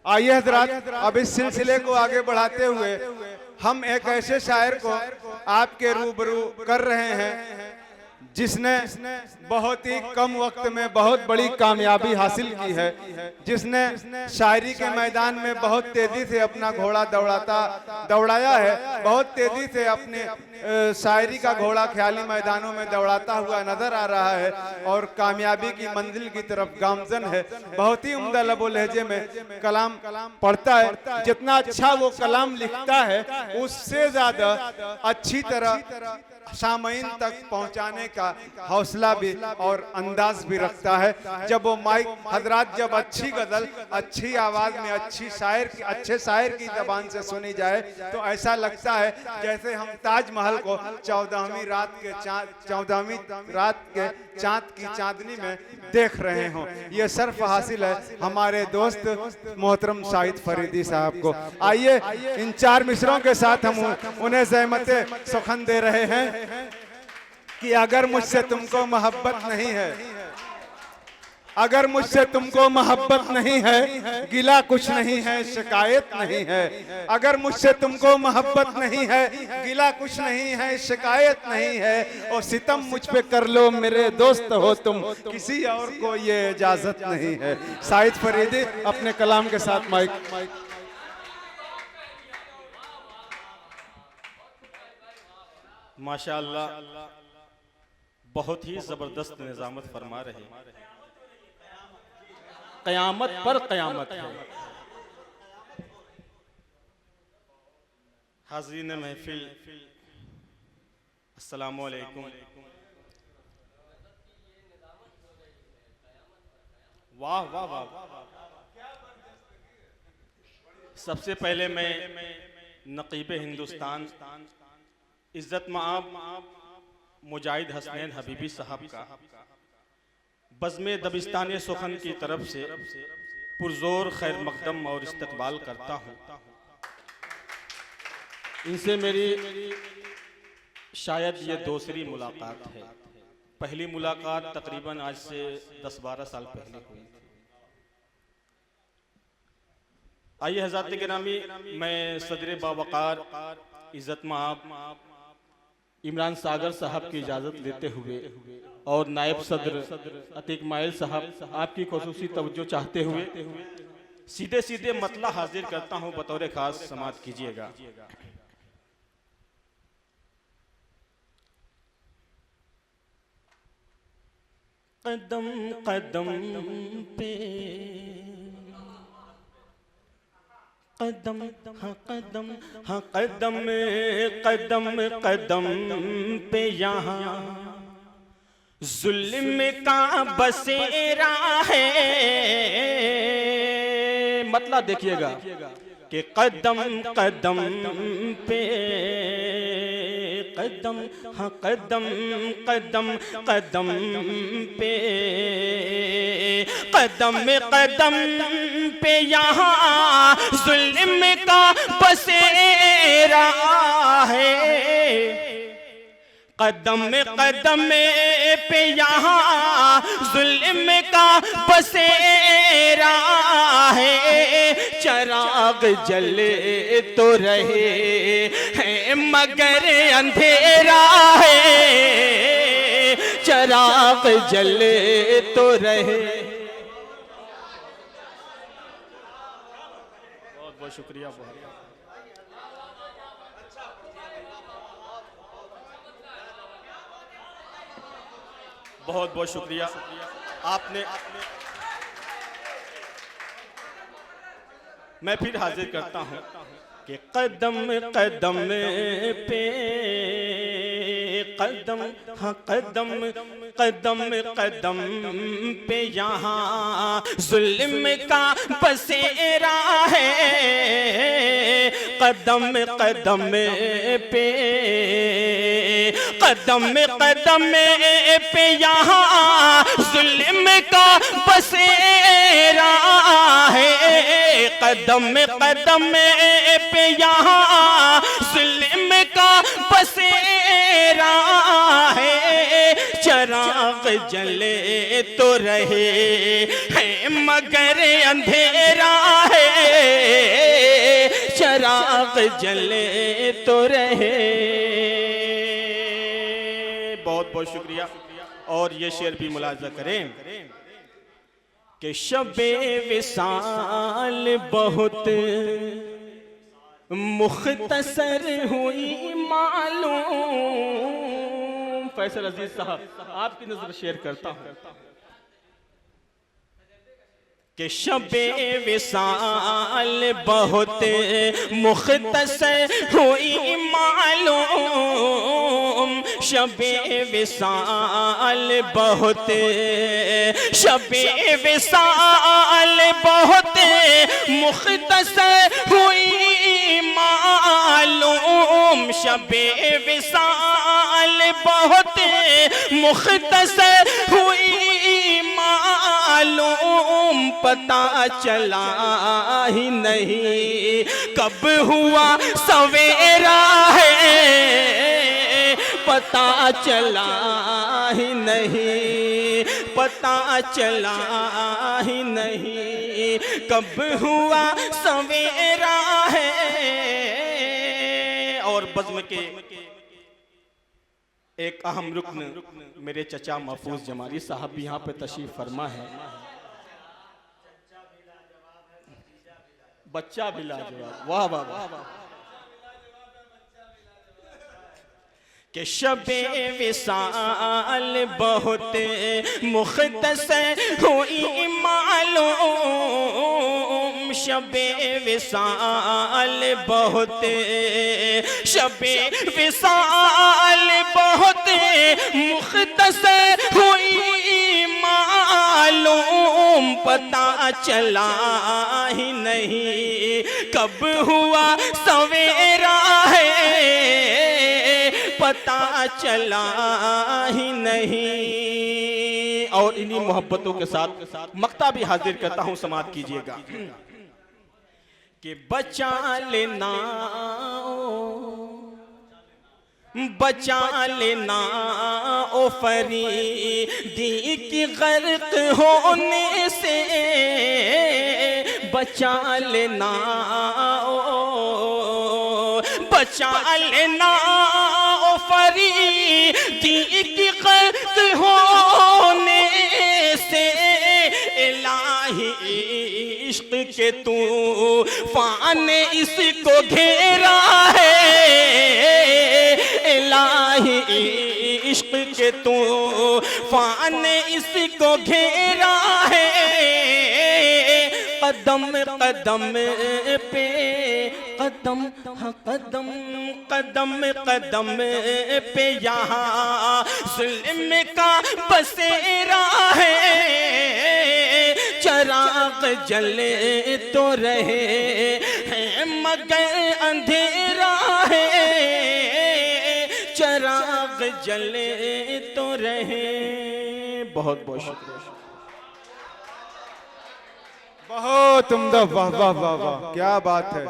आइए हजरात, अब इस सिलसिले को आगे बढ़ाते हुए हम एक ऐसे शायर को आपके रूबरू कर रहे हैं जिसने बहुत ही कम वक्त में बहुत बड़ी कामयाबी हासिल की है, जिसने शायरी के मैदान में बहुत तेजी से अपना घोड़ा दौड़ाया है, बहुत तेजी से अपने शायरी का घोड़ा ख्याली मैदानों में दौड़ाता हुआ नजर आ रहा है और कामयाबी की मंजिल की तरफ गामजन है। बहुत ही उम्दा लबो लहजे में कलाम पढ़ता है। जितना अच्छा वो कलाम लिखता है उससे ज्यादा अच्छी तरह सामईन तक पहुंचाने का हौसला भी और अंदाज भी रखता है। जब वो माइक हजरात, जब अच्छी गजल अच्छी आवाज में अच्छे शायर की जबान से सुनी जाए तो ऐसा लगता है जैसे हम ताजमहल को 14वीं रात के चांद की चांदनी में देख रहे हों। ये सर्फ हासिल है हमारे दोस्त मोहतरम शाहिद फरीदी साहब को। आइए इन 4 मिसरों के साथ हम उन्हें ज़हमते सुखन दे रहे हैं कि अगर मुझसे तुमको मोहब्बत नहीं है, अगर मुझसे तुमको मोहब्बत नहीं है, गिला कुछ नहीं है, शिकायत नहीं है। अगर मुझसे तुमको मोहब्बत नहीं है, गिला कुछ नहीं है, शिकायत नहीं है, और सितम मुझ पे कर लो मेरे दोस्त हो तुम, किसी और को ये इजाजत नहीं है। शाहिद फरीदी अपने कलाम के साथ माइक। माशाअल्लाह, बहुत ही जबरदस्त निजामत फरमा रहे हैं। कयामत पर कयामत है। हाज़रीन महफिल, अस्सलामु अलैकुम। वाह वाह वाह। सबसे पहले मैं नकीब हिंदुस्तान इज्जत मआब मुजाहिद हसनैन हबीबी साहब का बज़्मे दबिस्तान सुखन की तरफ से पुरजोर खैर मकदम और इस्तकबाल करता हूँ। इनसे मेरी शायद ये दूसरी मुलाकात है। पहली मुलाकात तकरीबन आज से 10-12 साल पहले हुई थी। आइए हज़रात गिरामी, मैं सदर बावकार इज्जत मआब इमरान सागर साहब की इजाज़त लेते हुए और नायब सदर अतीक माइल साहब आपकी खुसूसी तवज्जो चाहते हुए सीधे सीधे मतला हाजिर करता हूं, बतौर खास समाअत कीजिएगा। कदम कदम पे कदम, हाँ कदम, हाँ कदम कदम कदम पे यहाँ जुल्म का बसेरा है। मतलब देखिएगा कि कदम कदम पे कदम, हाँ कदम कदम कदम पे कदम कदम पे यहाँ जुल्म का बसेरा है। कदम कदम पे यहाँ जुल्म का बसेरा है। चराग जले तो रहे हैं मगर अंधेरा है। चराग जले तो रहे। बहुत बहुत शुक्रिया। बहुत बहुत शुक्रिया। आपने मैं फिर हाजिर करता हूं कि कदम कदम पे कदम, हाँ कदम कदम कदम पे यहाँ जुल्म का बसेरा है। कदम कदम पे कदम कदम पे यहाँ जुल्म का बसेरा है। कदम कदम पे यहाँ जुल्म का बसेरा है। चराग जले तो रहे हैं मगर अंधेरा है, चराग जले तो रहे। बहुत बहुत शुक्रिया। और ये शेर भी मुलाजा करें कि शबे विसाल बहुत मुख्तसर हुई मालूम। फैसल अजीज साहब आपकी नजर शेयर करता हूं कि शबे विसाल बहुत मुख्तसर हुई मालूम, शबे विसाल बहुत, शबे विसाल बहुत मुख्तसर हुई मालूम, शबे विसाल बहुत मुख्तसर हुई मालूम, पता चला ही नहीं कब हुआ सवेरा है, पता चला ही नहीं, पता चला ही नहीं कब हुआ सवेरा है। और बज़्म के एक अहम रुकन मेरे चचा महफूज जमाली साहब भी यहाँ पे तशरीफ फरमा है। बच्चा भी लाजवाब, वाह वाह वाह। कि शबे विसाल बहुत मुख्तसर हुई मालूम, शबे विसाल बहुत, शबे विसाल बहुत मुख्तसर हुई मालूम, पता चला ही नहीं कब हुआ सवेरा है, पता चला ही नहीं। और इन्हीं मोहब्बतों के साथ मक्ता भी हाजिर करता हूं, समात कीजिएगा कि बचा लेना, बचा लेना ओ फरीदी की गर्क होने से, बचा लेना ओ, बचा लेना ओ फरीदी की गर्क होने से, इलाही इश्क के तूफान इसको घेरा है, इलाही इश्क के तूफान इसको घेरा है। कदम कदम पे कदम, कदम कदम कदम पे यहाँ जुल्म का बसेरा है, चराग जले तो रहे हैं मगर अंधेरा है, चराग जले तो रहे। बहुत बहुत शुक्रिया। बहुत उम्दा, वाह वाह वाह वाह, क्या बात है।